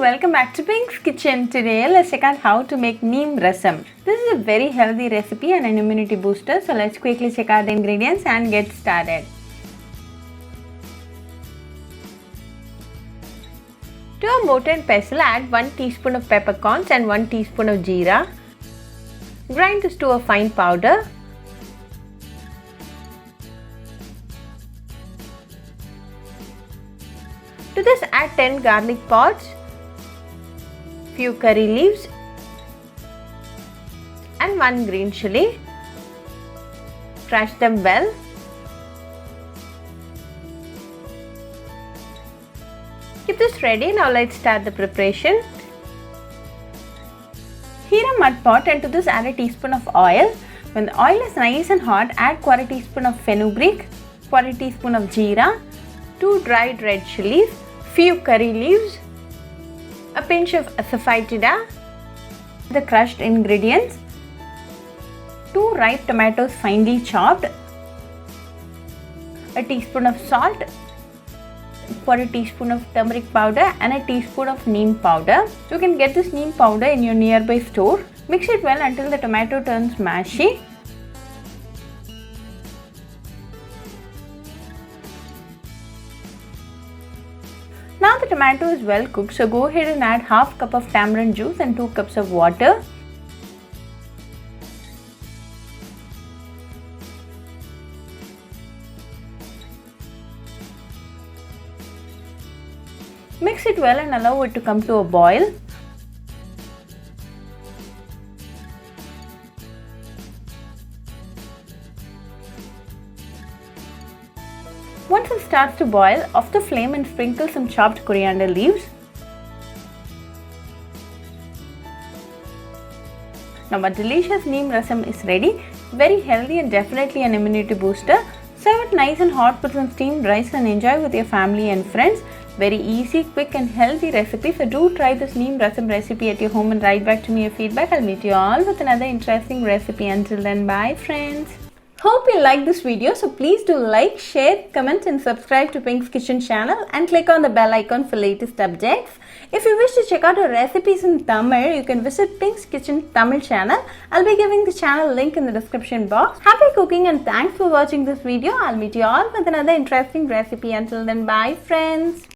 welcome back to Pink's Kitchen. Today let's check out how to make Neem Rasam. This is a very healthy recipe and an immunity booster, so let's quickly check out the ingredients and get started. To a mortar and pestle, add 1 teaspoon of peppercorns and 1 teaspoon of jeera. Grind this to a fine powder. To this, add 10 garlic pods, few curry leaves and 1 green chilli. Crush them well. Keep this ready. Now let's start the preparation. Heat a mud pot and to this add a teaspoon of oil. When the oil is nice and hot, add 1/4 teaspoon of fenugreek, 1/4 teaspoon of jeera, 2 dried red chillies, few curry leaves, a pinch of asafoetida, the crushed ingredients, 2 ripe tomatoes finely chopped, a teaspoon of salt, 1/4 teaspoon of turmeric powder and a teaspoon of neem powder. You can get this neem powder in your nearby store. Mix it well until the tomato turns mashy. Now the tomato is well cooked, so go ahead and add half cup of tamarind juice and 2 cups of water. Mix it well and allow it to come to a boil. Once it starts to boil, off the flame and sprinkle some chopped coriander leaves. Now our delicious Neem Rasam is ready. Very healthy and definitely an immunity booster. Serve it nice and hot with some steamed rice and enjoy with your family and friends. Very easy, quick and healthy recipe. So do try this Neem Rasam recipe at your home and write back to me your feedback. I'll meet you all with another interesting recipe. Until then, bye friends. Hope you like this video, so please do like, share, comment and subscribe to Pink's Kitchen channel and click on the bell icon for latest updates. If you wish to check out our recipes in Tamil, you can visit Pink's Kitchen Tamil channel. I'll be giving the channel link in the description box. Happy cooking and thanks for watching this video. I'll meet you all with another interesting recipe. Until then, bye friends.